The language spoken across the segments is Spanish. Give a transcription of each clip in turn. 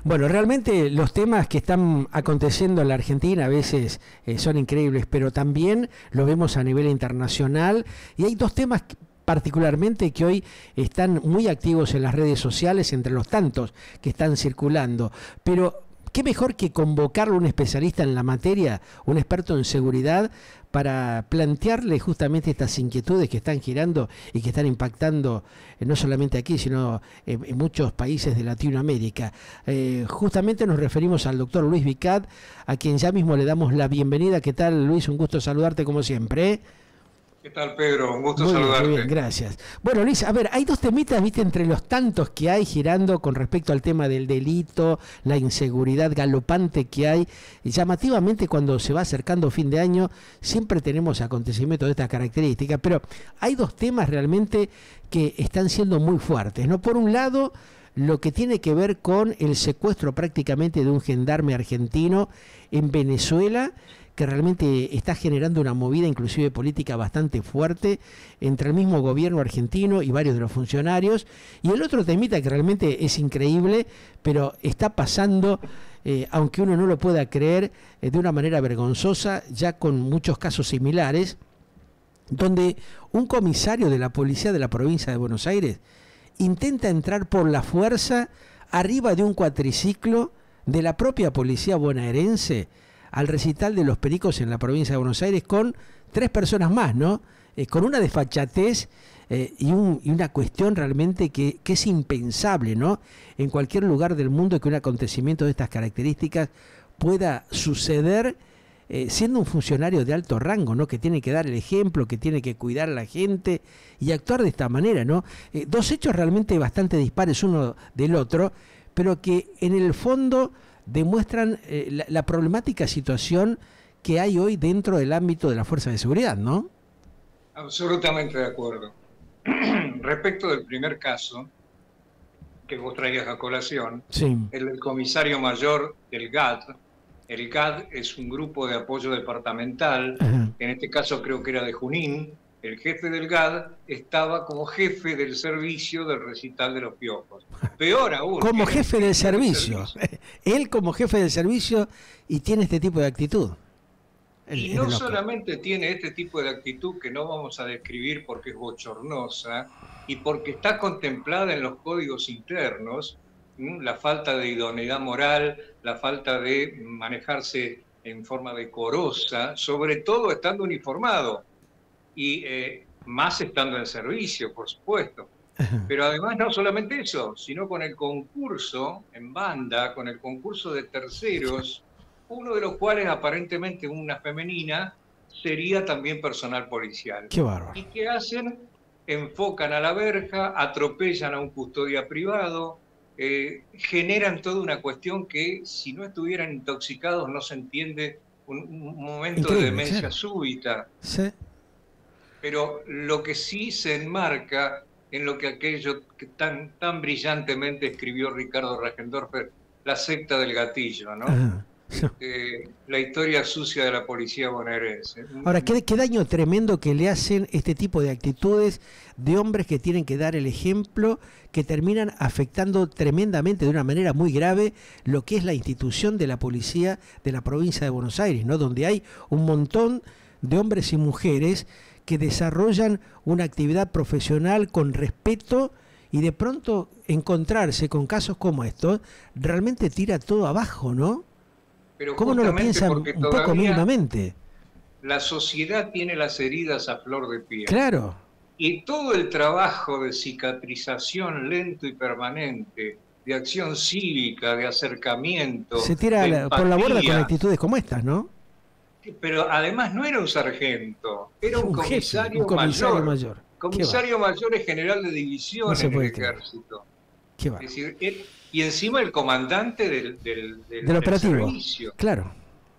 Bueno, realmente los temas que están aconteciendo en la Argentina a veces son increíbles, pero también lo vemos a nivel internacional y hay dos temas particularmente que hoy están muy activos en las redes sociales entre los tantos que están circulando, pero qué mejor que convocarle a un especialista en la materia, un experto en seguridad, para plantearle justamente estas inquietudes que están girando y que están impactando no solamente aquí, sino en muchos países de Latinoamérica. Justamente nos referimos al doctor Luis Vicat, a quien ya mismo le damos la bienvenida. ¿Qué tal, Luis? Un gusto saludarte como siempre. ¿Qué tal, Pedro? Un gusto Muy bien, saludarte. gracias. Bueno, Luis, a ver, hay dos temitas, viste, entre los tantos que hay girando con respecto al tema del delito, la inseguridad galopante que hay. Y llamativamente, cuando se va acercando fin de año, siempre tenemos acontecimientos de estas características, pero hay dos temas realmente que están siendo muy fuertes, ¿no? Por un lado, lo que tiene que ver con el secuestro prácticamente de un gendarme argentino en Venezuela, que realmente está generando una movida inclusive política bastante fuerte entre el mismo gobierno argentino y varios de los funcionarios. Y el otro temita que realmente es increíble, pero está pasando, aunque uno no lo pueda creer, de una manera vergonzosa, ya con muchos casos similares, donde un comisario de la policía de la provincia de Buenos Aires intenta entrar por la fuerza arriba de un cuatriciclo de la propia policía bonaerense al recital de los Pericos en la provincia de Buenos Aires con 3 personas más, ¿no? Con una desfachatez y una cuestión realmente que es impensable, ¿no? En cualquier lugar del mundo que un acontecimiento de estas características pueda suceder siendo un funcionario de alto rango, ¿no? Que tiene que dar el ejemplo, que tiene que cuidar a la gente y actuar de esta manera, ¿no? Dos hechos realmente bastante dispares uno del otro, pero que en el fondo demuestran la problemática situación que hay hoy dentro del ámbito de la fuerza de seguridad, ¿no? Absolutamente de acuerdo. Respecto del primer caso que vos traías a colación, Sí. el del comisario mayor del GAD. El GAD es un grupo de apoyo departamental, Ajá. en este caso creo que era de Junín. El jefe del GAD estaba como jefe del servicio del recital de los Piojos. Peor aún, Como era el jefe del jefe del servicio. servicio. Él como jefe del servicio y tiene este tipo de actitud. Y Es de no loco. solamente tiene este tipo de actitud que no vamos a describir porque es bochornosa y porque está contemplada en los códigos internos, la falta de idoneidad moral, la falta de manejarse en forma decorosa, sobre todo estando uniformado y más estando en servicio, por supuesto. Ajá. Pero además no solamente eso, sino con el concurso en banda, con el concurso de terceros, uno de los cuales aparentemente una femenina sería también personal policial. Qué bárbaro. ¿Y qué hacen? Enfocan a la verja, atropellan a un custodia privado, generan toda una cuestión que si no estuvieran intoxicados no se entiende un momento de Increíble, demencia claro. súbita. Sí. Pero lo que sí se enmarca en lo que aquello que tan brillantemente escribió Ricardo Reichendorfer, la secta del gatillo, ¿no? Ajá. La historia sucia de la policía bonaerense. Ahora, qué daño tremendo que le hacen este tipo de actitudes de hombres que tienen que dar el ejemplo, que terminan afectando tremendamente de una manera muy grave lo que es la institución de la policía de la provincia de Buenos Aires, ¿no? Donde hay un montón de hombres y mujeres que desarrollan una actividad profesional con respeto y de pronto encontrarse con casos como estos realmente tira todo abajo, ¿no? Pero ¿Cómo no lo justamente piensan porque un poco todavía mínimamente? la sociedad tiene las heridas a flor de piel. Claro. Y todo el trabajo de cicatrización lento y permanente, de acción cívica, de acercamiento, Se tira de por la borda con empatía, actitudes como estas, ¿no? pero además no era un sargento, era un Un jefe, un comisario comisario mayor. mayor. ¿Qué va? Comisario mayor es general de No división se en el puede creer. ejército. ¿Qué va? Es decir, y encima el comandante Del del operativo. servicio. Claro.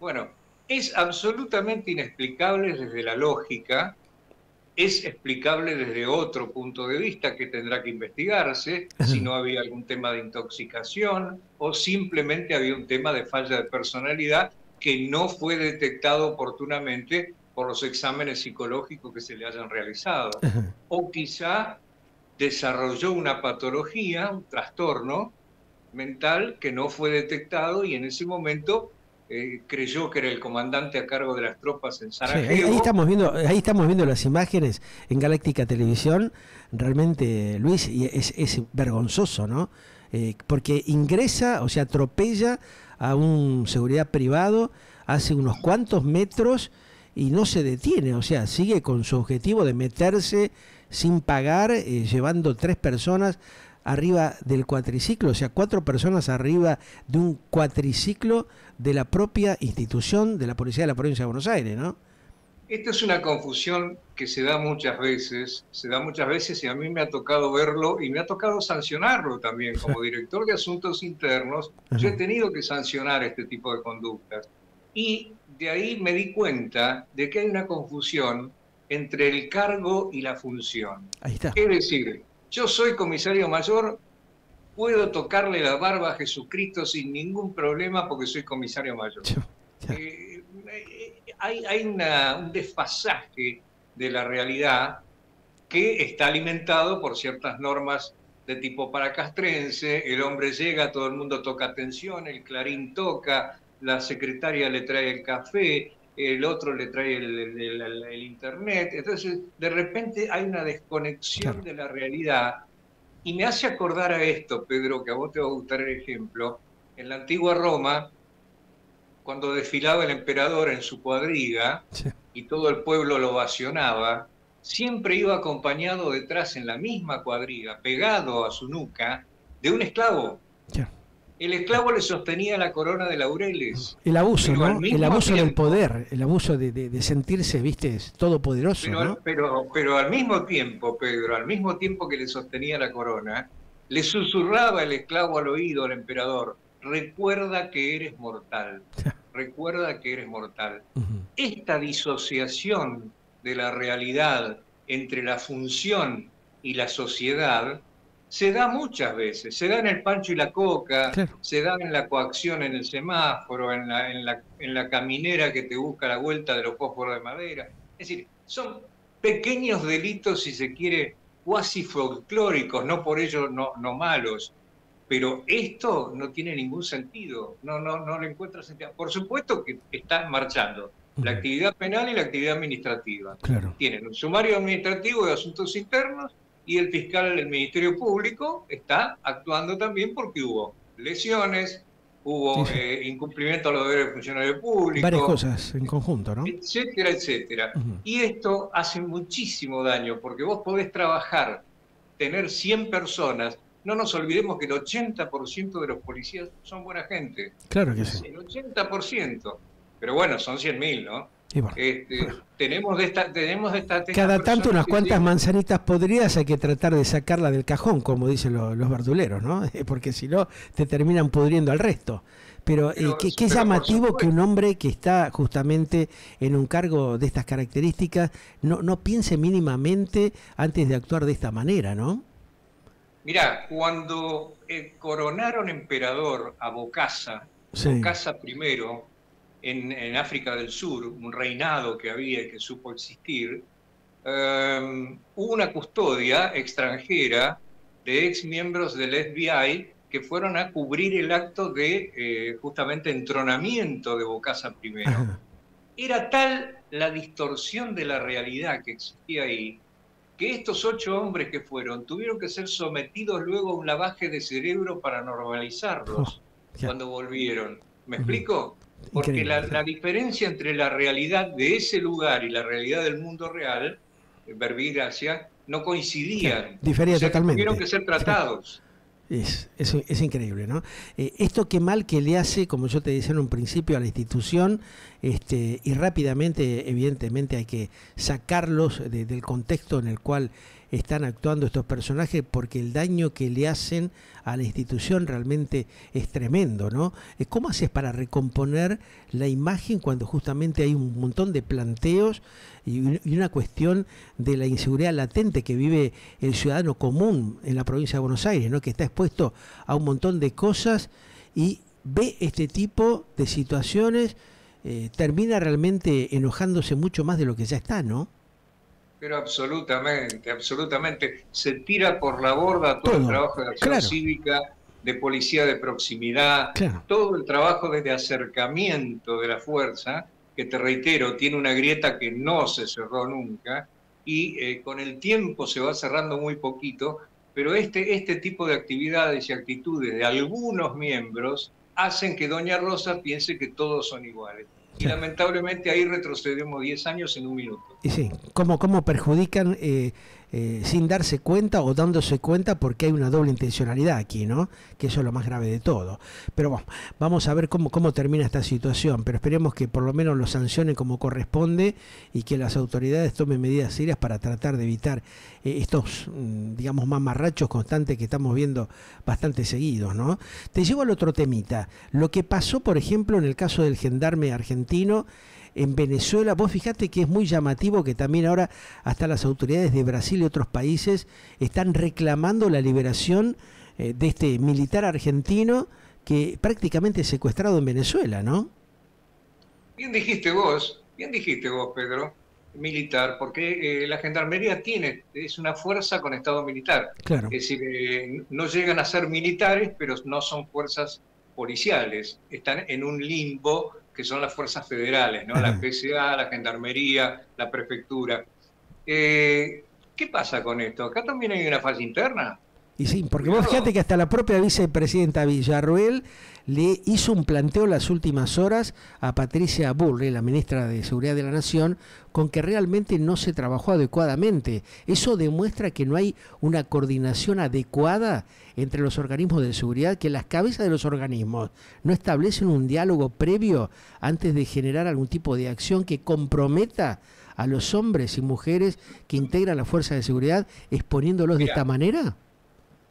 Bueno, es absolutamente inexplicable desde la lógica, es explicable desde otro punto de vista que tendrá que investigarse, si no había algún tema de intoxicación o simplemente había un tema de falla de personalidad que no fue detectado oportunamente por los exámenes psicológicos que se le hayan realizado. O quizá desarrolló una patología, un trastorno, mental que no fue detectado y en ese momento creyó que era el comandante a cargo de las tropas en Sarajevo. Sí, ahí estamos viendo las imágenes en Galáctica Televisión. Realmente, Luis, y es vergonzoso, ¿no? Porque ingresa, o sea, atropella a un seguridad privado hace unos cuantos metros y no se detiene, o sea, sigue con su objetivo de meterse sin pagar, llevando 3 personas arriba del cuatriciclo, o sea, 4 personas arriba de un cuatriciclo de la propia institución de la Policía de la Provincia de Buenos Aires, ¿no? Esta es una confusión que se da muchas veces y a mí me ha tocado verlo y me ha tocado sancionarlo también. Como director de Asuntos Internos, yo he tenido que sancionar este tipo de conductas. Y de ahí me di cuenta de que hay una confusión entre el cargo y la función. Ahí está. Es decir, yo soy comisario mayor, puedo tocarle la barba a Jesucristo sin ningún problema porque soy comisario mayor. Hay un desfasaje de la realidad que está alimentado por ciertas normas de tipo paracastrense. El hombre llega, todo el mundo toca atención, el clarín toca, la secretaria le trae el café, el otro le trae el internet. Entonces, de repente hay una desconexión de la realidad. Y me hace acordar a esto, Pedro, que a vos te va a gustar el ejemplo. En la antigua Roma, cuando desfilaba el emperador en su cuadriga y todo el pueblo lo ovacionaba, siempre iba acompañado detrás en la misma cuadriga, pegado a su nuca, de un esclavo. El esclavo le sostenía la corona de laureles. El abuso, ¿no? El abuso del poder, el abuso de sentirse, viste, todopoderoso, ¿no? Pero al mismo tiempo, Pedro, al mismo tiempo que le sostenía la corona, le susurraba el esclavo al oído al emperador: recuerda que eres mortal, recuerda que eres mortal. Esta disociación de la realidad entre la función y la sociedad se da muchas veces, se da en el pancho y la coca, se da en la coacción en el semáforo, en la caminera que te busca la vuelta de los fósforos de madera. Es decir, son pequeños delitos, si se quiere, cuasi folclóricos, no por ello no malos. Pero esto no tiene ningún sentido, no le encuentra sentido. Por supuesto que están marchando la actividad penal y la actividad administrativa. Tienen un sumario administrativo de asuntos internos y el fiscal del Ministerio Público está actuando también porque hubo lesiones, hubo incumplimiento a los deberes de funcionario público. Varias cosas en conjunto, ¿no? Etcétera, etcétera. Y esto hace muchísimo daño porque vos podés trabajar, tener 100 personas. No nos olvidemos que el 80% de los policías son buena gente. Claro que sí. El 80%. Pero bueno, son 100.000, ¿no? Bueno, tenemos de esta cada tanto unas cuantas manzanitas podridas hay que tratar de sacarla del cajón, como dicen los verduleros, ¿no? Porque si no, te terminan pudriendo al resto. Pero qué llamativo que un hombre que está justamente en un cargo de estas características no piense mínimamente antes de actuar de esta manera, ¿no? Mirá, cuando coronaron emperador a Bokassa, Bokassa primero, en África del Sur, un reinado que había y que supo existir, hubo una custodia extranjera de ex miembros del FBI que fueron a cubrir el acto de justamente entronamiento de Bokassa primero. Era tal la distorsión de la realidad que existía ahí, que estos 8 hombres que fueron tuvieron que ser sometidos luego a un lavaje de cerebro para normalizarlos cuando volvieron. ¿Me explico? Porque la diferencia entre la realidad de ese lugar y la realidad del mundo real, verbigracia, no coincidían. Difería totalmente. Tuvieron que ser tratados. Es increíble, ¿no? Esto qué mal que le hace, como yo te decía en un principio, a la institución, y rápidamente, evidentemente, hay que sacarlos del contexto en el cual están actuando estos personajes, porque el daño que le hacen a la institución realmente es tremendo, ¿no? ¿Cómo haces para recomponer la imagen cuando justamente hay un montón de planteos y una cuestión de la inseguridad latente que vive el ciudadano común en la provincia de Buenos Aires, ¿no? Que está expuesto a un montón de cosas y ve este tipo de situaciones, termina realmente enojándose mucho más de lo que ya está, ¿no? Pero absolutamente, absolutamente. Se tira por la borda todo el trabajo de acción cívica de policía de proximidad, Claro. todo el trabajo de acercamiento de la fuerza, que te reitero, tiene una grieta que no se cerró nunca, y con el tiempo se va cerrando muy poquito, pero este tipo de actividades y actitudes de algunos miembros hacen que Doña Rosa piense que todos son iguales. Y Claro. lamentablemente ahí retrocedemos 10 años en un minuto. Y sí, cómo perjudican sin darse cuenta o dándose cuenta, porque hay una doble intencionalidad aquí, ¿no? Que eso es lo más grave de todo. Pero bueno, vamos a ver cómo termina esta situación, pero esperemos que por lo menos lo sancionen como corresponde y que las autoridades tomen medidas serias para tratar de evitar estos, digamos, mamarrachos constantes que estamos viendo bastante seguidos, ¿no? Te llevo al otro temita. Lo que pasó, por ejemplo, en el caso del gendarme argentino en Venezuela. Vos fijate que es muy llamativo que también ahora hasta las autoridades de Brasil y otros países están reclamando la liberación de este militar argentino que prácticamente secuestrado en Venezuela, ¿no? Bien dijiste vos, Pedro, militar, porque la gendarmería es una fuerza con estado militar. Claro. Es decir, no llegan a ser militares, pero no son fuerzas policiales. Están en un limbo que son las fuerzas federales, ¿no? La PSA, la gendarmería, la prefectura. ¿Qué pasa con esto? Acá también hay una falla interna. Y sí, porque Cuidado. vos fíjate que hasta la propia vicepresidenta Villarroel le hizo un planteo las últimas horas a Patricia Bullrich, la ministra de Seguridad de la Nación, con que realmente no se trabajó adecuadamente. Eso demuestra que no hay una coordinación adecuada entre los organismos de seguridad, que las cabezas de los organismos no establecen un diálogo previo antes de generar algún tipo de acción que comprometa a los hombres y mujeres que integran la fuerza de seguridad, exponiéndolos de esta manera.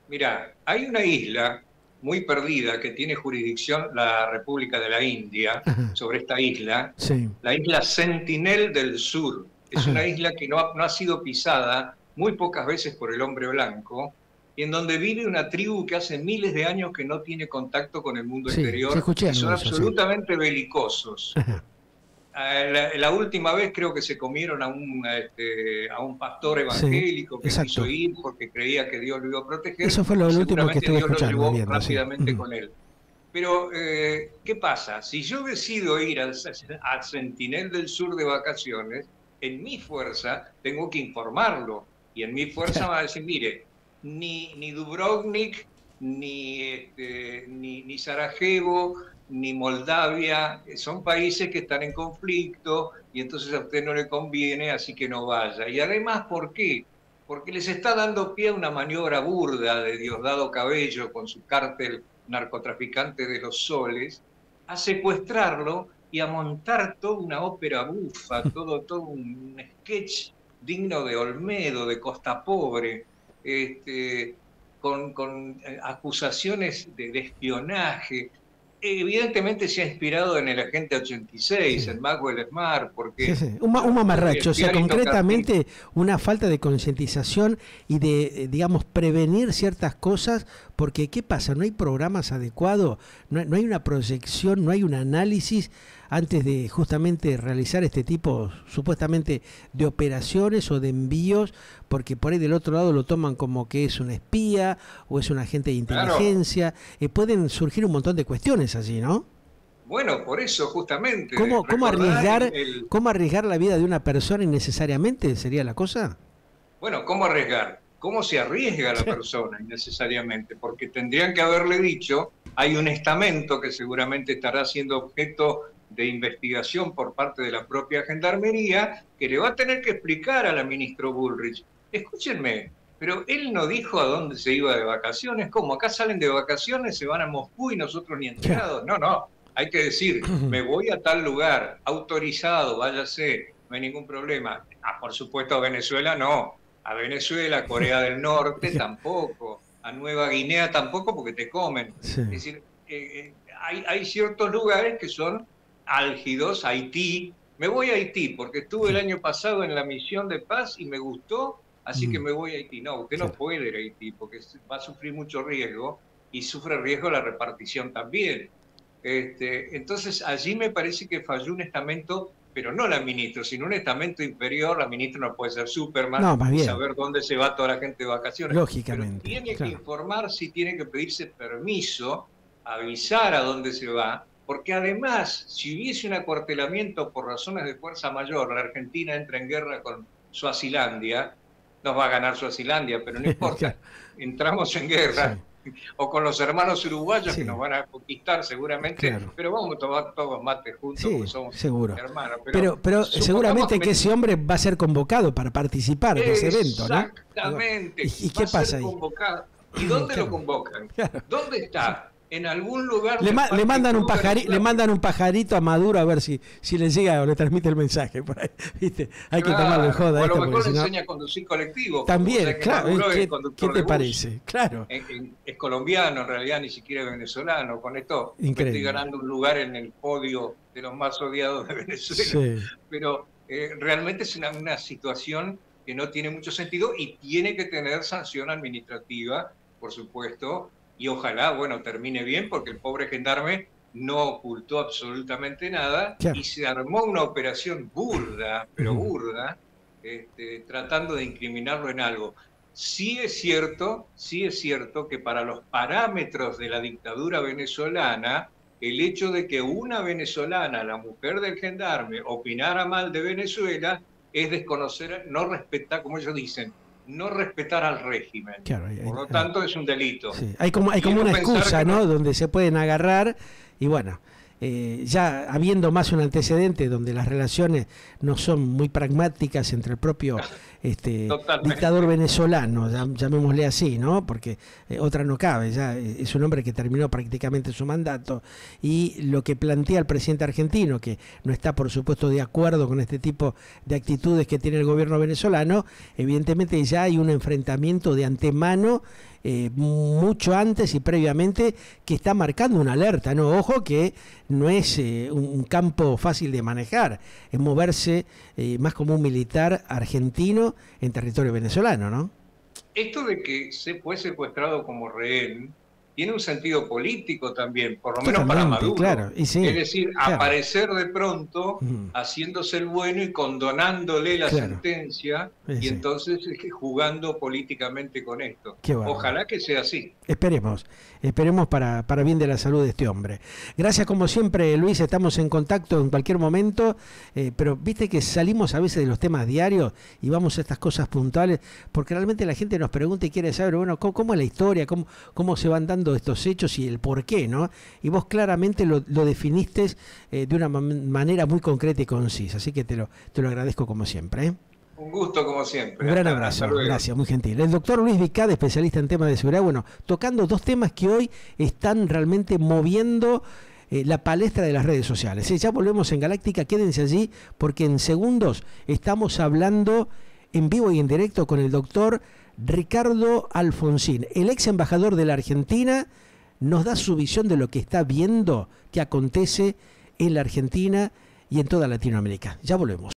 Mira, hay una isla muy perdida que tiene jurisdicción la República de la India sobre esta isla, sí. La isla Sentinel del Sur. Es una isla que no ha sido pisada muy pocas veces por el hombre blanco, y en donde vive una tribu que hace miles de años que no tiene contacto con el mundo exterior, y son absolutamente belicosos. La última vez creo que se comieron a un pastor evangélico que quiso ir porque creía que Dios lo iba a proteger. Eso fue lo último que estuve Dios escuchando. lo llevó rápidamente con él. Pero, ¿qué pasa? Si yo decido ir al Sentinel del Sur de vacaciones, en mi fuerza tengo que informarlo. Y en mi fuerza va a decir, mire, ni Dubrovnik, ni Sarajevo, ni Moldavia, son países que están en conflicto y entonces a usted no le conviene, así que no vaya. Y además, ¿por qué? Porque les está dando pie a una maniobra burda de Diosdado Cabello con su cártel narcotraficante de los soles, a secuestrarlo y a montar toda una ópera bufa, todo un sketch digno de Olmedo, de Costa Pobre, con acusaciones de espionaje. Evidentemente se ha inspirado en el Agente 86, en Maxwell Smart, porque... Un mamarracho, o sea, concretamente una falta de concientización y de, digamos, prevenir ciertas cosas, porque ¿qué pasa? No hay programas adecuados, no hay una proyección, no hay un análisis antes de justamente realizar este tipo, supuestamente, de operaciones o de envíos, porque por ahí del otro lado lo toman como que es un espía o es un agente de inteligencia. Claro. Pueden surgir un montón de cuestiones allí, ¿no? Bueno, por eso justamente. ¿Cómo arriesgar la vida de una persona innecesariamente sería la cosa? Bueno, ¿cómo arriesgar? ¿Cómo se arriesga la persona innecesariamente? Porque tendrían que haberle dicho, hay un estamento que seguramente estará siendo objeto de investigación por parte de la propia Gendarmería, que le va a tener que explicar a la ministra Bullrich. Escúchenme, pero él no dijo a dónde se iba de vacaciones. ¿Cómo? Acá salen de vacaciones, se van a Moscú y nosotros ni enterados. No, hay que decir, me voy a tal lugar, autorizado, váyase, no hay ningún problema. Por supuesto a Venezuela no, a Venezuela, a Corea del Norte tampoco, a Nueva Guinea tampoco porque te comen. Sí. Es decir, hay ciertos lugares que son álgidos, Haití. Me voy a Haití porque estuve el año pasado en la misión de paz y me gustó, así que me voy a Haití. No, usted no puede ir a Haití porque va a sufrir mucho riesgo y sufre riesgo la repartición también. Entonces allí me parece que falló un estamento pero no la ministra, sino un estamento inferior. La ministra no puede ser Superman, No, más bien. saber dónde se va toda la gente de vacaciones. Lógicamente. Pero tiene claro. que informar si tiene que pedirse permiso, avisar a dónde se va, porque además, si hubiese un acuartelamiento por razones de fuerza mayor, la Argentina entra en guerra con Suazilandia, nos va a ganar Suazilandia, pero no importa, Claro. entramos en guerra. Sí. O con los hermanos uruguayos Sí. que nos van a conquistar seguramente, Claro. pero vamos a tomar todos mates juntos, Sí, porque somos seguro. hermanos. Pero supongamos seguramente que ese hombre va a ser convocado para participar de ese evento, ¿no? Exactamente. ¿Y Va qué a ser pasa ahí? convocado. ¿Y dónde Claro. lo convocan? Claro. ¿Dónde está? En algún lugar. Le, del le Parque mandan Club Venezuela. le mandan un pajarito a Maduro a ver si le llega o le transmite el mensaje. Por ahí, ¿viste? Hay que tomarlo de joda. O a lo esto, mejor porque le si no- enseña a conducir colectivo. También, claro. ¿Qué conductor te de bus. parece? Claro. Es colombiano, en realidad ni siquiera es venezolano. Con esto me Increíble. estoy ganando un lugar en el podio de los más odiados de Venezuela. Sí. Pero realmente es una situación que no tiene mucho sentido y tiene que tener sanción administrativa, por supuesto, y ojalá, bueno, termine bien, porque el pobre gendarme no ocultó absolutamente nada, Claro. y se armó una operación burda, pero Ujú. burda, tratando de incriminarlo en algo. Sí es cierto que para los parámetros de la dictadura venezolana, el hecho de que una venezolana, la mujer del gendarme, opinara mal de Venezuela, es desconocer, no respetar, como ellos dicen, no respetar al régimen. Claro, Por lo tanto, es un delito. Sí. Hay como Quiero una pensar excusa, que ¿no? Donde se pueden agarrar y bueno, ya habiendo más un antecedente donde las relaciones no son muy pragmáticas entre el propio Totalmente. dictador venezolano, llamémosle así, ¿no? Porque otra no cabe, ya es un hombre que terminó prácticamente su mandato y lo que plantea el presidente argentino, que no está por supuesto de acuerdo con este tipo de actitudes que tiene el gobierno venezolano, evidentemente ya hay un enfrentamiento de antemano mucho antes y previamente que está marcando una alerta, ¿no? Ojo que no es un campo fácil de manejar, es moverse más como un militar argentino en territorio venezolano, ¿no? Esto de que se fue secuestrado como rehén tiene un sentido político también, por lo menos para Totalmente, Maduro. claro, y sí, Es decir, claro. aparecer de pronto Ujú. haciéndose el bueno y condonándole la Claro. sentencia Sí, y sí. entonces jugando políticamente con esto. Qué bárbaro. Ojalá que sea así. Esperemos para bien de la salud de este hombre. Gracias como siempre, Luis, estamos en contacto en cualquier momento, pero viste que salimos a veces de los temas diarios y vamos a estas cosas puntuales, porque realmente la gente nos pregunta y quiere saber, bueno, cómo es la historia, cómo se van dando estos hechos y el por qué, ¿no? Y vos claramente lo definiste de una manera muy concreta y concisa, así que te lo agradezco como siempre, ¿eh? Un gusto como siempre. Un gran Hasta abrazo, luego. gracias, muy gentil. El doctor Luis Vicade, especialista en temas de seguridad, bueno, tocando dos temas que hoy están realmente moviendo la palestra de las redes sociales. Ya volvemos en Galáctica, quédense allí porque en segundos estamos hablando en vivo y en directo con el doctor Ricardo Alfonsín, el ex embajador de la Argentina, nos da su visión de lo que está viendo que acontece en la Argentina y en toda Latinoamérica. Ya volvemos.